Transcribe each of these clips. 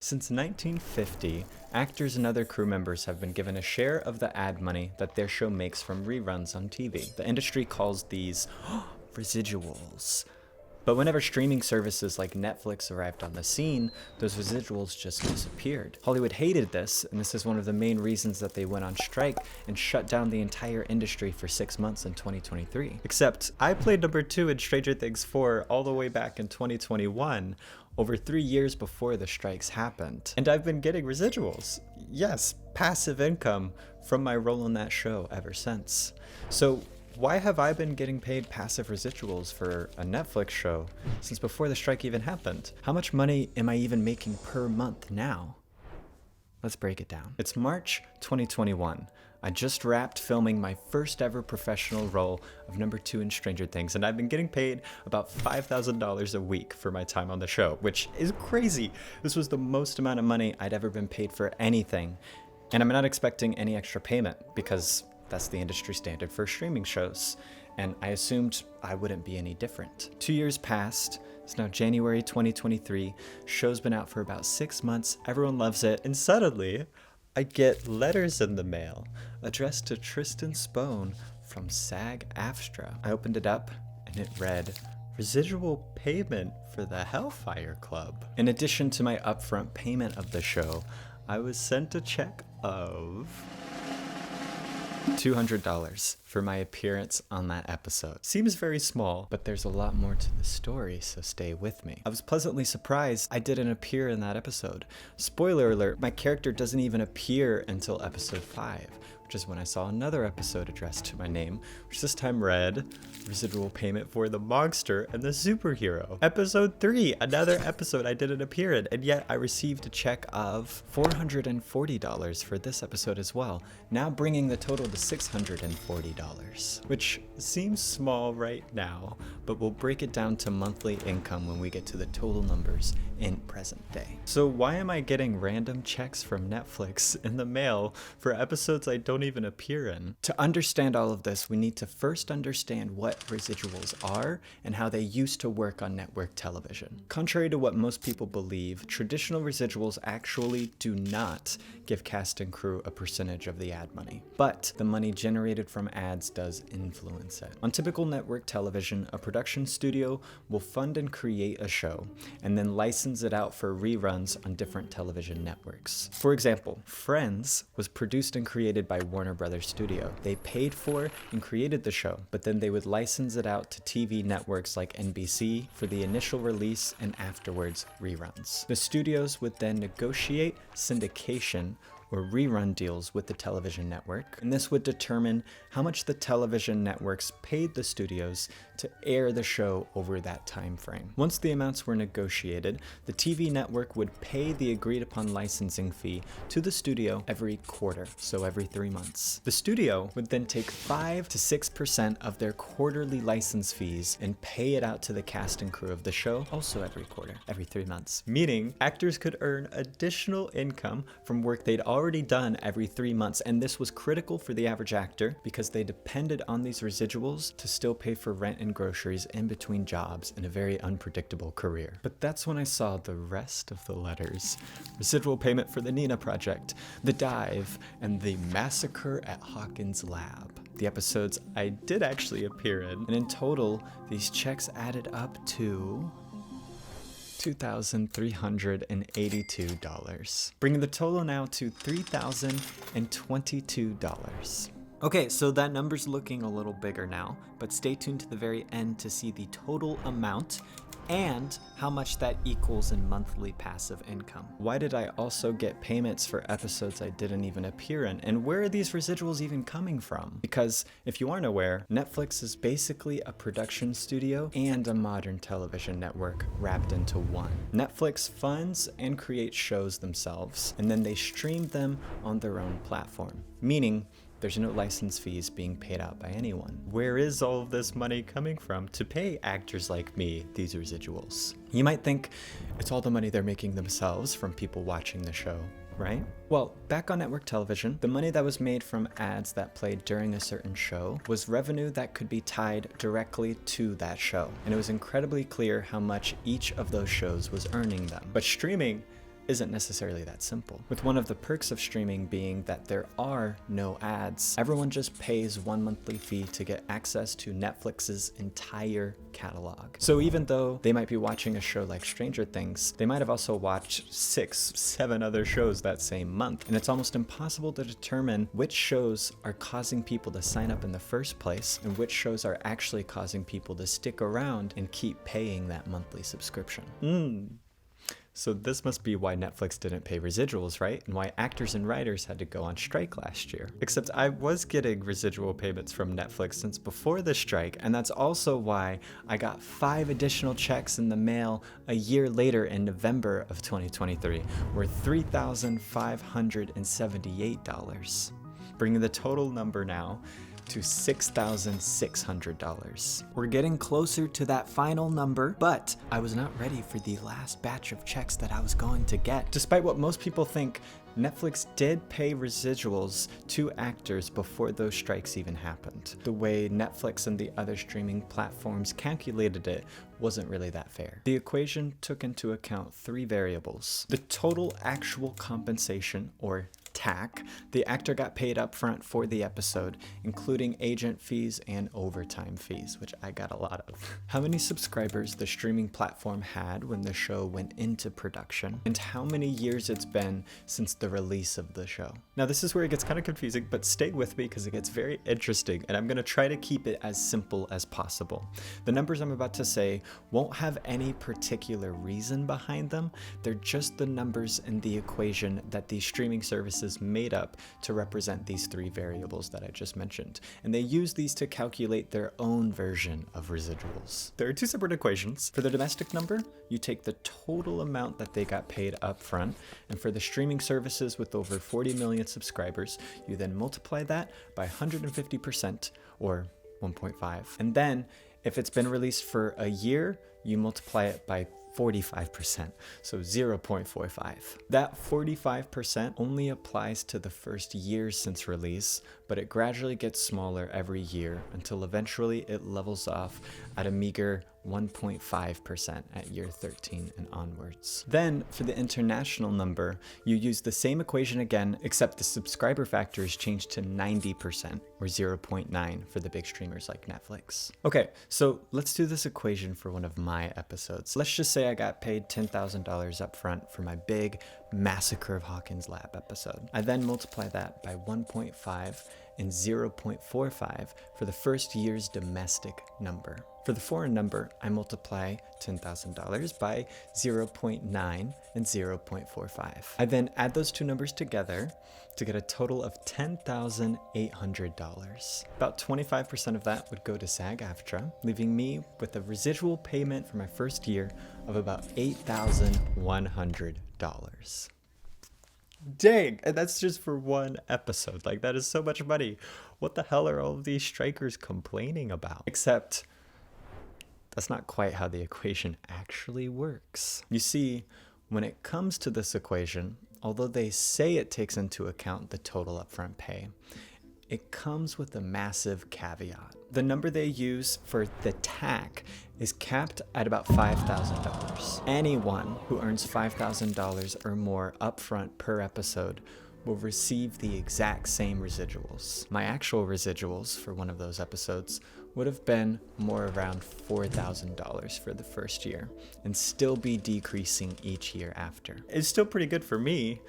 Since 1950, actors and other crew members have been given a share of the ad money that their show makes from reruns on TV. The industry calls these residuals. But whenever streaming services like Netflix arrived on the scene, those residuals just disappeared. Hollywood hated this, and this is one of the main reasons that they went on strike and shut down the entire industry for 6 months in 2023. Except, I played number 2 in Stranger Things 4 all the way back in 2021, over 3 years before the strikes happened. And I've been getting residuals. Yes, passive income from my role in that show ever since. So, why have I been getting paid passive residuals for a Netflix show since before the strike even happened? How much money am I even making per month now? Let's break it down. It's March 2021. I just wrapped filming my first ever professional role of number 2 in Stranger Things, and I've been getting paid about $5,000 a week for my time on the show, which is crazy. This was the most amount of money I'd ever been paid for anything, and I'm not expecting any extra payment because that's the industry standard for streaming shows, and I assumed I wouldn't be any different. 2 years passed. It's now January 2023. Show's been out for about 6 months. Everyone loves it, and suddenly I get letters in the mail addressed to Tristan Spohn from SAG-AFTRA. I opened it up, and it read, "Residual payment for the Hellfire Club." In addition to my upfront payment of the show, I was sent a check of $200 for my appearance on that episode. Seems very small, but there's a lot more to the story, so stay with me. I was pleasantly surprised I didn't appear in that episode. Spoiler alert, my character doesn't even appear until episode 5, which is when I saw another episode addressed to my name, which this time read, "Residual payment for the monster and the superhero." Episode 3, another episode I didn't appear in, and yet I received a check of $440 for this episode as well, now bringing the total to $640, which seems small right now, but we'll break it down to monthly income when we get to the total numbers in present day. So why am I getting random checks from Netflix in the mail for episodes I don't even appear in? To understand all of this, we need to first understand what residuals are and how they used to work on network television. Contrary to what most people believe, traditional residuals actually do not give cast and crew a percentage of the ad money, but the money generated from ads does influence it. On typical network television, a production studio will fund and create a show and then license it out for reruns on different television networks. For example, Friends was produced and created by Warner Brothers Studio. They paid for and created the show, but then they would license it out to TV networks like NBC for the initial release and afterwards reruns. The studios would then negotiate syndication or rerun deals with the television network, and this would determine how much the television networks paid the studios to air the show over that time frame. Once the amounts were negotiated, the TV network would pay the agreed upon licensing fee to the studio every quarter, so every 3 months. The studio would then take 5 to 6% of their quarterly license fees and pay it out to the cast and crew of the show, also every quarter, every 3 months. Meaning, actors could earn additional income from work they'd already done every 3 months, and this was critical for the average actor because they depended on these residuals to still pay for rent and groceries in between jobs in a very unpredictable career. But that's when I saw the rest of the letters. Residual payment for the Nina Project, The Dive, and The Massacre at Hawkins Lab. The episodes I did actually appear in, and in total, these checks added up to $2,382, bringing the total now to $3,022. Okay, so that number's looking a little bigger now, but stay tuned to the very end to see the total amount and how much that equals in monthly passive income. Why did I also get payments for episodes I didn't even appear in? And where are these residuals even coming from? Because if you aren't aware, Netflix is basically a production studio and a modern television network wrapped into one. Netflix funds and creates shows themselves, and then they stream them on their own platform, meaning there's no license fees being paid out by anyone. Where is all of this money coming from to pay actors like me these residuals? You might think it's all the money they're making themselves from people watching the show, right? Well, back on network television, the money that was made from ads that played during a certain show was revenue that could be tied directly to that show. And it was incredibly clear how much each of those shows was earning them. But streaming isn't necessarily that simple, with one of the perks of streaming being that there are no ads. Everyone just pays one monthly fee to get access to Netflix's entire catalog. So even though they might be watching a show like Stranger Things, they might have also watched 6, 7 other shows that same month, and it's almost impossible to determine which shows are causing people to sign up in the first place and which shows are actually causing people to stick around and keep paying that monthly subscription. So this must be why Netflix didn't pay residuals, right? And why actors and writers had to go on strike last year. Except I was getting residual payments from Netflix since before the strike, and that's also why I got 5 additional checks in the mail a year later in November of 2023, worth $3,578, bringing the total number now to $6,600. We're getting closer to that final number, but I was not ready for the last batch of checks that I was going to get. Despite what most people think, Netflix did pay residuals to actors before those strikes even happened. The way Netflix and the other streaming platforms calculated it wasn't really that fair. The equation took into account 3 variables: the total actual compensation, or TAC, the actor got paid up front for the episode, including agent fees and overtime fees, which I got a lot of. How many subscribers the streaming platform had when the show went into production, and how many years it's been since the release of the show. Now this is where it gets kind of confusing, but stay with me because it gets very interesting, and I'm going to try to keep it as simple as possible. The numbers I'm about to say won't have any particular reason behind them. They're just the numbers in the equation that these streaming services made up to represent these 3 variables that I just mentioned, and they use these to calculate their own version of residuals. There are 2 separate equations. For the domestic number, you take the total amount that they got paid up front, and for the streaming services with over 40 million subscribers, you then multiply that by 150%, or 1.5. And then, if it's been released for a year, you multiply it by 45%, so 0.45. That 45% only applies to the first year since release, but it gradually gets smaller every year until eventually it levels off at a meager 1.5% at year 13 and onwards. Then, for the international number, you use the same equation again, except the subscriber factor is changed to 90%, or 0.9 for the big streamers like Netflix. Okay, so let's do this equation for one of my episodes. Let's just say I got paid $10,000 up front for my big Massacre of Hawkins Lab episode. I then multiply that by 1.5 and 0.45 for the first year's domestic number. For the foreign number, I multiply $10,000 by 0.9 and 0.45. I then add those 2 numbers together to get a total of $10,800. About 25% of that would go to SAG-AFTRA, leaving me with a residual payment for my first year of about $8,100. Dang, and that's just for one episode. Like, that is so much money. What the hell are all of these strikers complaining about? Except, that's not quite how the equation actually works. You see, when it comes to this equation, although they say it takes into account the total upfront pay, it comes with a massive caveat. The number they use for the TAC is capped at about $5,000. Anyone who earns $5,000 or more upfront per episode will receive the exact same residuals. My actual residuals for one of those episodes would have been more around $4,000 for the first year and still be decreasing each year after. It's still pretty good for me,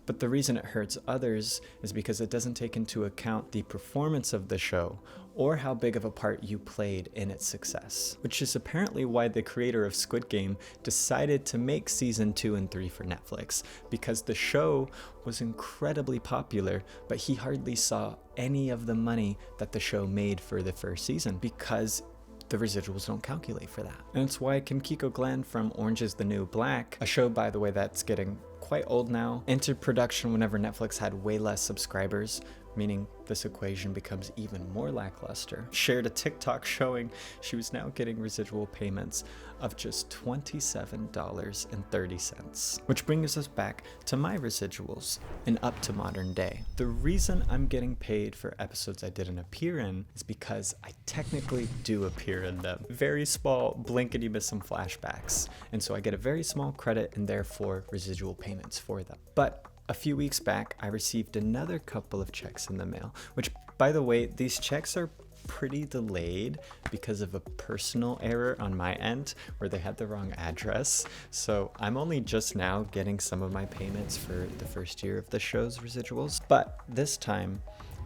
but the reason it hurts others is because it doesn't take into account the performance of the show or how big of a part you played in its success, which is apparently why the creator of Squid Game decided to make season 2 and 3 for Netflix, because the show was incredibly popular, but he hardly saw any of the money that the show made for the first season because the residuals don't calculate for that. And it's why Kim Kiko-Glenn from Orange is the New Black, a show, by the way, that's getting quite old now, entered production whenever Netflix had way less subscribers, meaning this equation becomes even more lackluster. Shared a TikTok showing she was now getting residual payments of just $27.30, which brings us back to my residuals and up to modern day. The reason I'm getting paid for episodes I didn't appear in is because I technically do appear in them. Very small, blinkety miss some flashbacks, and so I get a very small credit and therefore residual payments for them. But a few weeks back, I received another couple of checks in the mail, which, by the way, these checks are pretty delayed because of a personal error on my end where they had the wrong address. So I'm only just now getting some of my payments for the first year of the show's residuals. But this time,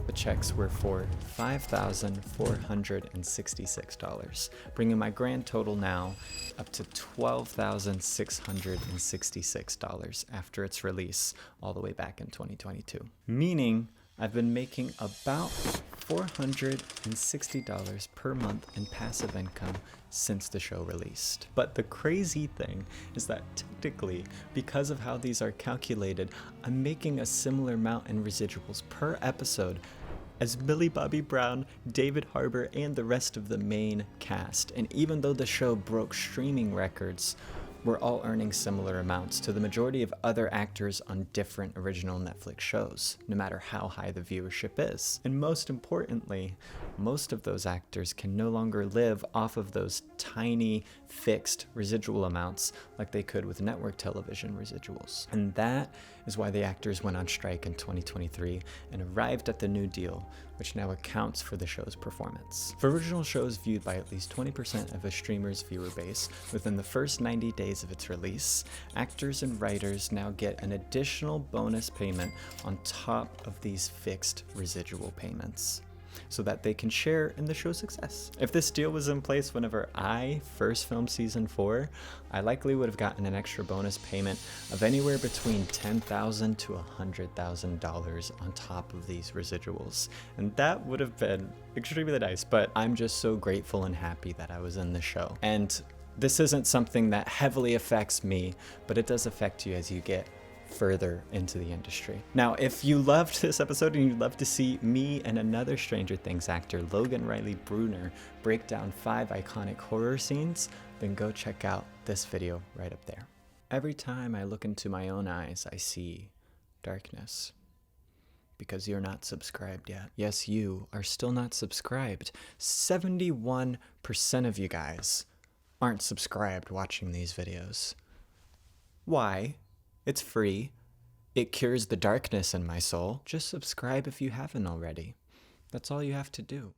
the checks were for $5,466, bringing my grand total now up to $12,666 after its release all the way back in 2022. Meaning I've been making about $460 per month in passive income since the show released. But the crazy thing is that technically, because of how these are calculated, I'm making a similar amount in residuals per episode as Millie Bobby Brown, David Harbour, and the rest of the main cast. And even though the show broke streaming records, we're all earning similar amounts to the majority of other actors on different original Netflix shows, no matter how high the viewership is. And most importantly, most of those actors can no longer live off of those tiny fixed residual amounts like they could with network television residuals. And that is why the actors went on strike in 2023 and arrived at the new deal, which now accounts for the show's performance. For original shows viewed by at least 20% of a streamer's viewer base within the first 90 days of its release, actors and writers now get an additional bonus payment on top of these fixed residual payments, so that they can share in the show's success. If this deal was in place whenever I first filmed season 4, I likely would have gotten an extra bonus payment of anywhere between $10,000 to $100,000 on top of these residuals. And that would have been extremely nice, but I'm just so grateful and happy that I was in the show. And this isn't something that heavily affects me, but it does affect you as you get further into the industry. Now, if you loved this episode and you'd love to see me and another Stranger Things actor, Logan Riley Bruner, break down 5 iconic horror scenes, then go check out this video right up there. Every time I look into my own eyes, I see darkness. Because you're not subscribed yet. Yes, you are still not subscribed. 71% of you guys aren't subscribed watching these videos. Why? It's free. It cures the darkness in my soul. Just subscribe if you haven't already. That's all you have to do.